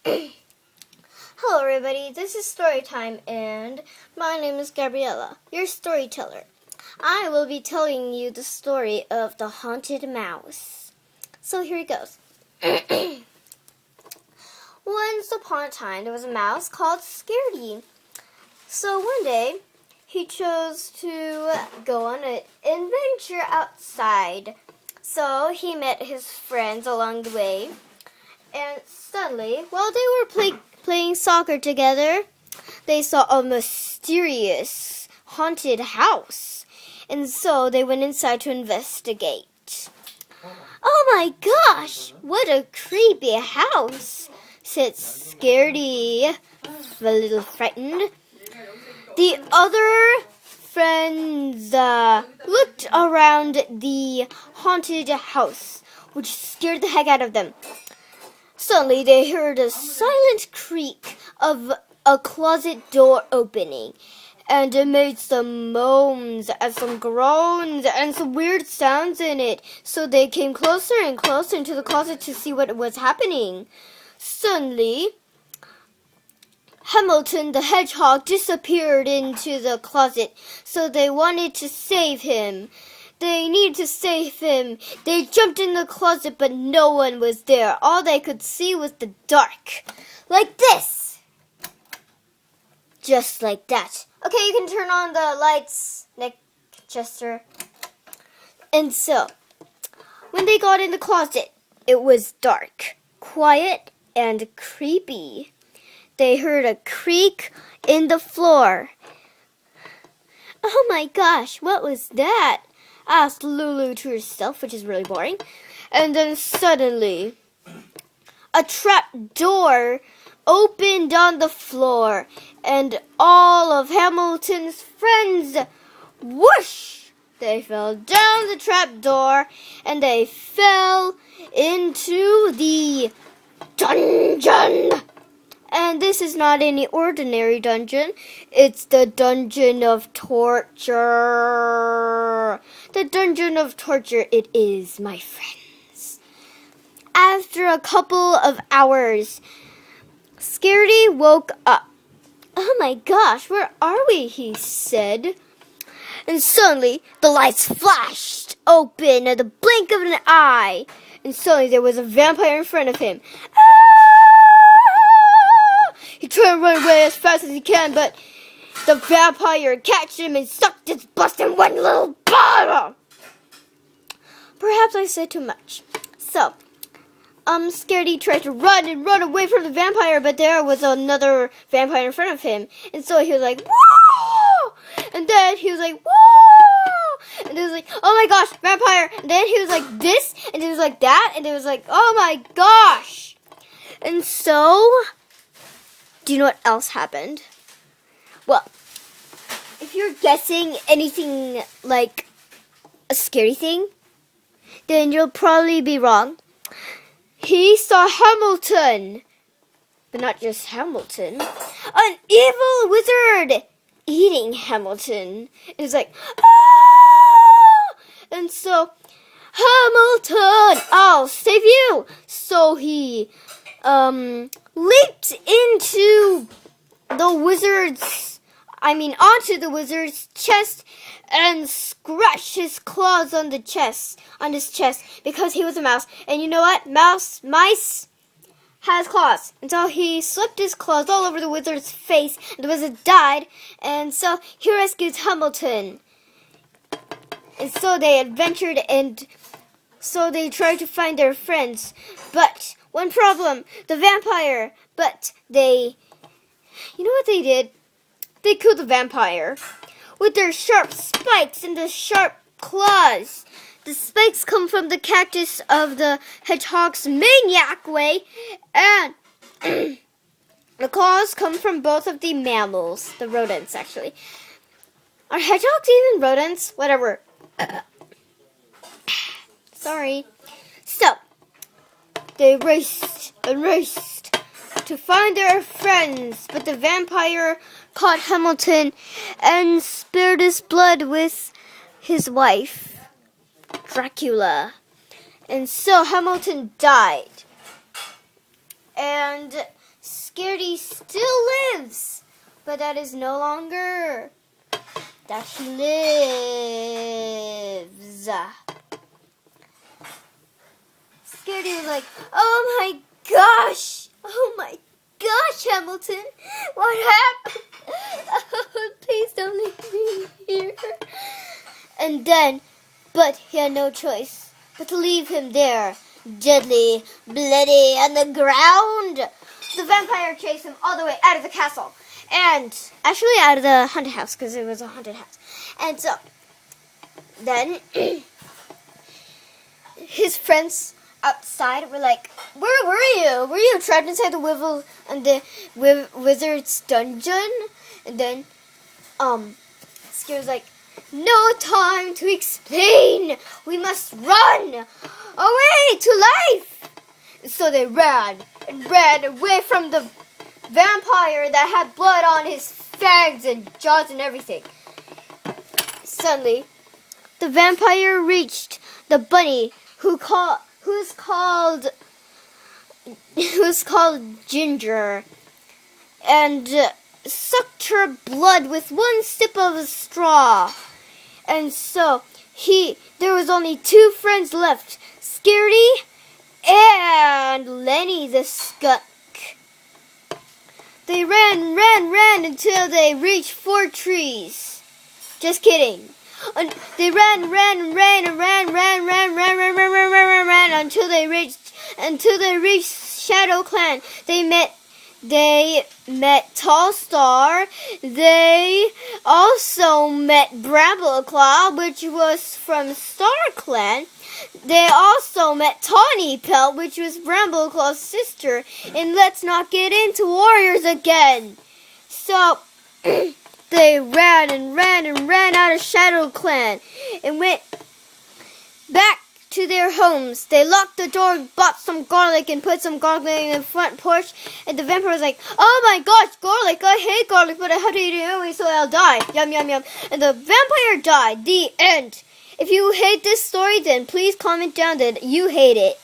Hello everybody, this is story time and my name is Gabriella, your storyteller. I will be telling you the story of the haunted mouse. So here it goes. Once upon a time there was a mouse called Scaredy. So one day he chose to go on an adventure outside. So he met his friends along the way. And suddenly, while they were playing soccer together, they saw a mysterious haunted house. And so they went inside to investigate. "Oh my gosh, what a creepy house," said Scaredy, a little frightened. The other friends looked around the haunted house, which scared the heck out of them. Suddenly, they heard a silent creak of a closet door opening, and it made some moans and some groans and some weird sounds in it. So they came closer and closer into the closet to see what was happening. Suddenly, Hamilton the hedgehog disappeared into the closet, so they wanted to save him. They needed to save him. They jumped in the closet, but no one was there. All they could see was the dark. Like this. Just like that. Okay, you can turn on the lights, Nick Chester. And so, when they got in the closet, it was dark, quiet, and creepy. They heard a creak in the floor. "Oh my gosh, what was that?" asked Lulu to herself, which is really boring. And then suddenly, a trap door opened on the floor, and all of Hamilton's friends, whoosh, they fell down the trap door, and they fell into the dungeon. And this is not any ordinary dungeon. It's the dungeon of torture. The dungeon of torture it is, my friends. After a couple of hours, Scaredy woke up. "Oh my gosh, where are we?" he said. And suddenly, the lights flashed open at the blink of an eye. And suddenly, there was a vampire in front of him. He tried to run away as fast as he can, but the vampire catched him and sucked his bust in one little bottle. Perhaps I said too much. So, Scaredy tried to run away from the vampire, but there was another vampire in front of him. And so he was like, "Whoa!" And then he was like, "Whoa!" And it was like, "Oh my gosh, vampire!" And then he was like this, and it was like that, and it was like, "Oh my gosh!" And so, do you know what else happened? Well, if you're guessing anything like a scary thing, then you'll probably be wrong. He saw Hamilton, but not just Hamilton, an evil wizard eating Hamilton. It was like, "Ah!" And so, "Hamilton, I'll save you." So he leaped onto the wizard's chest and scratched his claws on his chest, because he was a mouse. And you know what? Mice has claws. And so he slipped his claws all over the wizard's face, and the wizard died. And so he rescued Hamilton. And so they adventured, and so they tried to find their friends. But one problem, the vampire. But you know what they did? They killed the vampire with their sharp spikes and the sharp claws. The spikes come from the cactus of the hedgehog's maniac way, and the claws come from both of the mammals, the rodents actually. Are hedgehogs even rodents? Whatever. Sorry. So, they raced and raced to find their friends, but the vampire caught Hamilton and spared his blood with his wife, Dracula. And so Hamilton died. And Scaredy still lives, but that is no longer that he lives. Scaredy was like, oh my gosh, Hamilton, what happened? Please don't leave me here. And then, but he had no choice but to leave him there, deadly, bloody, on the ground. The vampire chased him all the way out of the castle, and actually out of the haunted house, because it was a haunted house. And so, then, his friends outside were like, where were you? Were you trapped inside the wizard's dungeon? And then, Scaredy was like, no time to explain. We must run away to life. So they ran away from the vampire that had blood on his fangs and jaws and everything. Suddenly, the vampire reached the bunny who's called Ginger, and sucked her blood with one sip of a straw. And so there was only two friends left, Scaredy and Lenny the skunk. They ran until they reached 4 trees. Just kidding. And they ran until they reached Shadow Clan. They met Tall Star. They also met Brambleclaw, which was from Star Clan. They also met Tawny Pelt, which was Brambleclaw's sister. And let's not get into warriors again. So they ran out of Shadow Clan and went back to their homes. They locked the door, bought some garlic, and put some garlic in the front porch. And the vampire was like, oh my gosh, garlic, I hate garlic, but I have to eat it anyway, so I'll die. Yum, yum, yum. And the vampire died. The end. If you hate this story, then please comment down that you hate it.